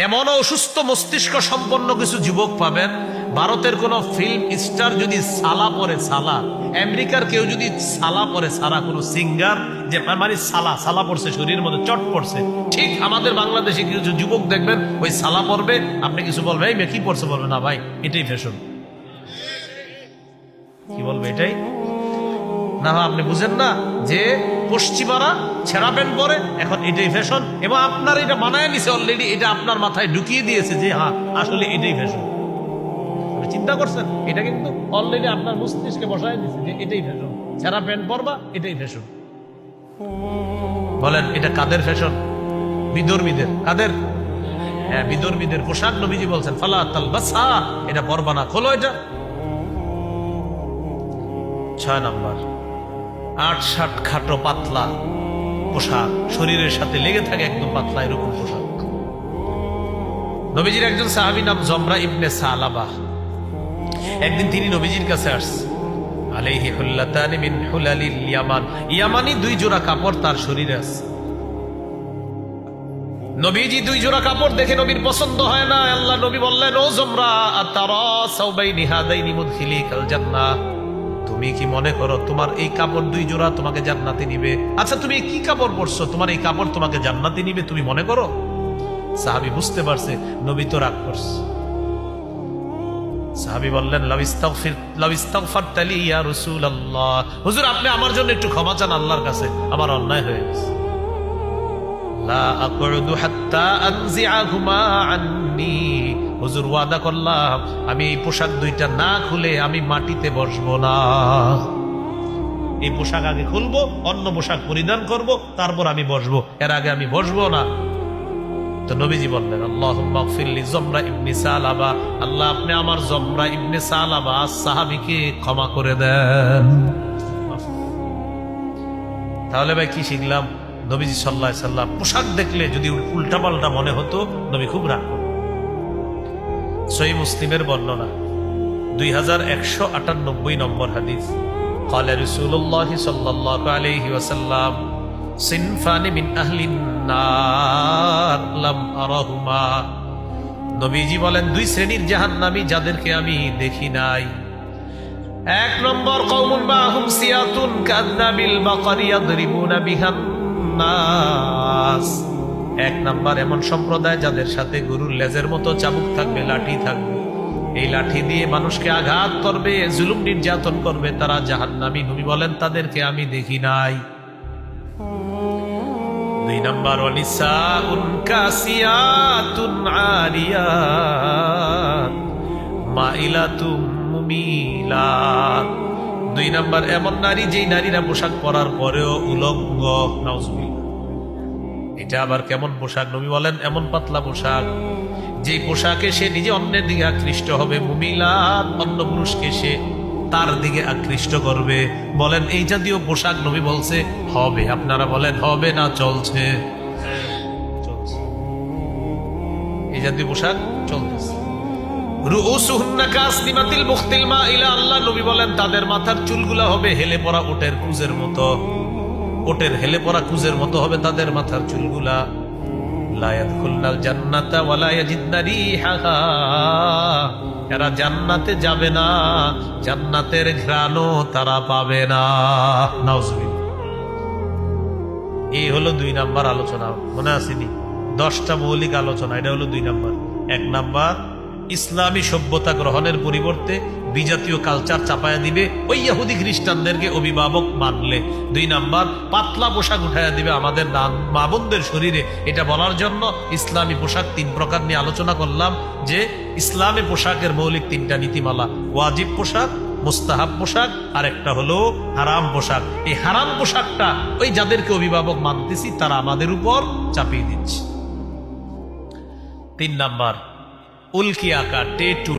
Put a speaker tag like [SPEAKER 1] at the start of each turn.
[SPEAKER 1] এমন অসুস্থ মস্তিষ্ক সম্পন্ন কিছু যুবক পাবেন, ভারতের কোন ফিল্ম স্টার যদি সালা পরে, সালা, আমেরিকার কেউ যদি সালা পরে, সারা কোন সিঙ্গার যে মানে সালা সালা পড়ছে, শরীরের মধ্যে চট পড়ছে, ঠিক আমাদের বাংলাদেশে কিছু যুবক দেখবেন ওই সালা পরবে, আপনি কিছু বলবে এই মেয়ে কি পড়ছে, বলবে না ভাই এটাই ফ্যাশন। কি বলবে এটাই না, আপনি বুঝেন না যে পশ্চিমারা ছেঁড়া প্যান্ট পরে, এখন এটাই ফ্যাশন, এবং আপনার এটা মানায় নিছে অলরেডি, এটা আপনার মাথায় ঢুকিয়ে দিয়েছে যে হ্যাঁ আসলে এটাই ফ্যাশন। চিন্তা করছেন, এটা কিন্তু অলরেডি আপনার মস্তিষ্কে বসায় দিয়েছে যে এটাই ফ্যাশন, ছেঁড়া প্যান্ট পরবা এটাই ফ্যাশন। বলেন এটা কাদের ফ্যাশন? বিধর্মীদের। কাদের? হ্যাঁ, বিধর্মীদের পোশাক। নবীজি বলছেন ফালা তালবাসা, এটা পরবা না, খোলো এটা। 6 নাম্বার, 8-60 খাটো পাতলা পোশাক, শরীরের সাথে লেগে থাকে একদম পাতলা এরকম পোশাক। নবীজির একজন সাহাবী নাম জমরা ইবনে সালাবা, একদিন তিনি নবীজির কাছে আসছে, আলাইহি হুল্লাতানি মিন হুলালিল ইয়ামান, ইয়ামানি 2 জোড়া কাপড় তার শরীরে আছে। নবীজি 2 জোড়া কাপড় দেখে নবীর পছন্দ হয় না। আল্লাহ নবী বললেন, ও জমরা, আতারা সাওবাইনি হাদাইনি মুদখিলিকাল জান্নাহ, তুমি কি মনে করো তোমার এই কাপড় 2 জোড়া তোমাকে জান্নাতে নিবে? আচ্ছা তুমি কি কাপড় পরছো, তোমার এই কাপড় তোমাকে জান্নাতে নিবে তুমি মনে করো? সাহাবী বুঝতে পারছে নবী তো রাগ করছে। সাহাবী বললেন, লাউ ইস্তাগফারতা লি ইয়া রাসূলুল্লাহ, হুজুর আপনি আমার জন্য একটু ক্ষমা চান আল্লাহর কাছে, আমার অন্যায় হয়ে গেছে। লা আকুদু হাত্তা আনজিআহুমা আন্নী, হুজুর ওয়াদা করলাম আমি এই পোশাক 2টা না খুলে আমি মাটিতে বসবো না। এই পোশাক আগে খুলবো, অন্য পোশাক পরিধান করব, তারপর আমি বসবো, এর আগে আমি বসবো না। তো নবীজি বললেন, আল্লাহুম্মা গফির লি জমরা ইবনে সালাবা, আল্লাহ আপনি আমার জমরা ইবনে সালাবা সাহাবীকে ক্ষমা করে দেন। তাহলে ভাই কি শিখলাম? নবীজি সাল্লাল্লাহু আলাইহি সাল্লাম পোশাক দেখলে যদি উল্টাপাল্টা মনে হতো, নবী খুব রাগ করতেন। সহিহ মুসলিমের বর্ণনা 2198 নম্বর হাদিস, ক্বালা রাসূলুল্লাহ সাল্লাল্লাহু আলাইহি ওয়াসাল্লাম সিনফানি মিন আহলিন নার লাম আরাহুমা, নবীজি বলেন 2 শ্রেণীর জাহান্নামী যাদেরকে আমি দেখি নাই। 1 নম্বর, কওমুন মাহুম সিয়াতুন কাযনাবিল বাকারি ইয়াদরিবুনা বিহান নাস, 1 নাম্বার এমন সম্প্রদায় যাদের সাথে গরুর লেজের মতো চাবুক থাকবে, লাঠি থাকবে, এই লাঠি দিয়ে মানুষকে আঘাত করবে, জুলুম নির্যাতন করবে, তারা জাহান্নামী। নবী বলেন তাদেরকে আমি দেখি নাই। 2 নাম্বার, ওয়ানিসাউন কাসিয়াতুন আরিয়াত মাইলাতুম মুমিলাত, 2 নাম্বার এমন নারী যেই নারীরা পোশাক পরার পরেও উলঙ্গ। নাউজুবিল্লাহ। এটা আবার কেমন পোশাক? নবী বলেন এমন পাতলা পোশাক যে পোশাকে সে নিজে অন্যের দিকে আকৃষ্ট হবে, মুমিলাত, অন্য পুরুষকে সে তার দিকে আকৃষ্ট করবে। বলেন এই জাতীয় পোশাক নবী বলছে হবে, আপনারা বলেন হবে না চলছে? এই জাতীয় পোশাক চলতেছে। রুউসুহুন্না কাসনিমাতিল মুখতিল মাইলা, আল্লাহ নবী বলেন তাদের মাথার চুলগুলা হবে হেলে পড়া ওটের কুজের মতো, ওটের হেলে পড়া কুজের মতো হবে তাদের মাথার চুলগুলা। লা ইয়াদখুলনাল জান্নাতা ওয়া লা ইয়াজিদনা রিহাহা, এরা জান্নাতে যাবে না, জান্নাতের ঘ্রাণও তারা পাবে না। নাউজুবিল্লাহ। এই হলো 2 নাম্বার আলোচনা, মনে আসেনি? 10টা মৌলিক আলোচনা, এটা হলো 2 নাম্বার। 1 নাম্বার, ইসলামী সভ্যতা গ্রহণের পরিবর্তে বিজাতীয় কালচার চাপায়া দিবে ওই ইহুদি খ্রিস্টানদেরকে অভিভাবক মানলে। 2 নাম্বার, পাতলা পোশাক উঠাইয়া দিবে আমাদের মা বোনদের শরীরে। এটা বলার জন্য ইসলামী পোশাক 3 প্রকার নিয়ে আলোচনা করলাম, যে ইসলামী পোশাকের মৌলিক 3টা নীতিমালা, ওয়াজিব পোশাক, মুস্তাহাব পোশাক, আর একটা হলো হারাম পোশাক। এই হারাম পোশাকটা ওই যাদেরকে অভিভাবক মানতেছি তারা আমাদের উপর চাপিয়ে দিচ্ছে। 3 নাম্বার, উল্কি আঁকা, টেটু।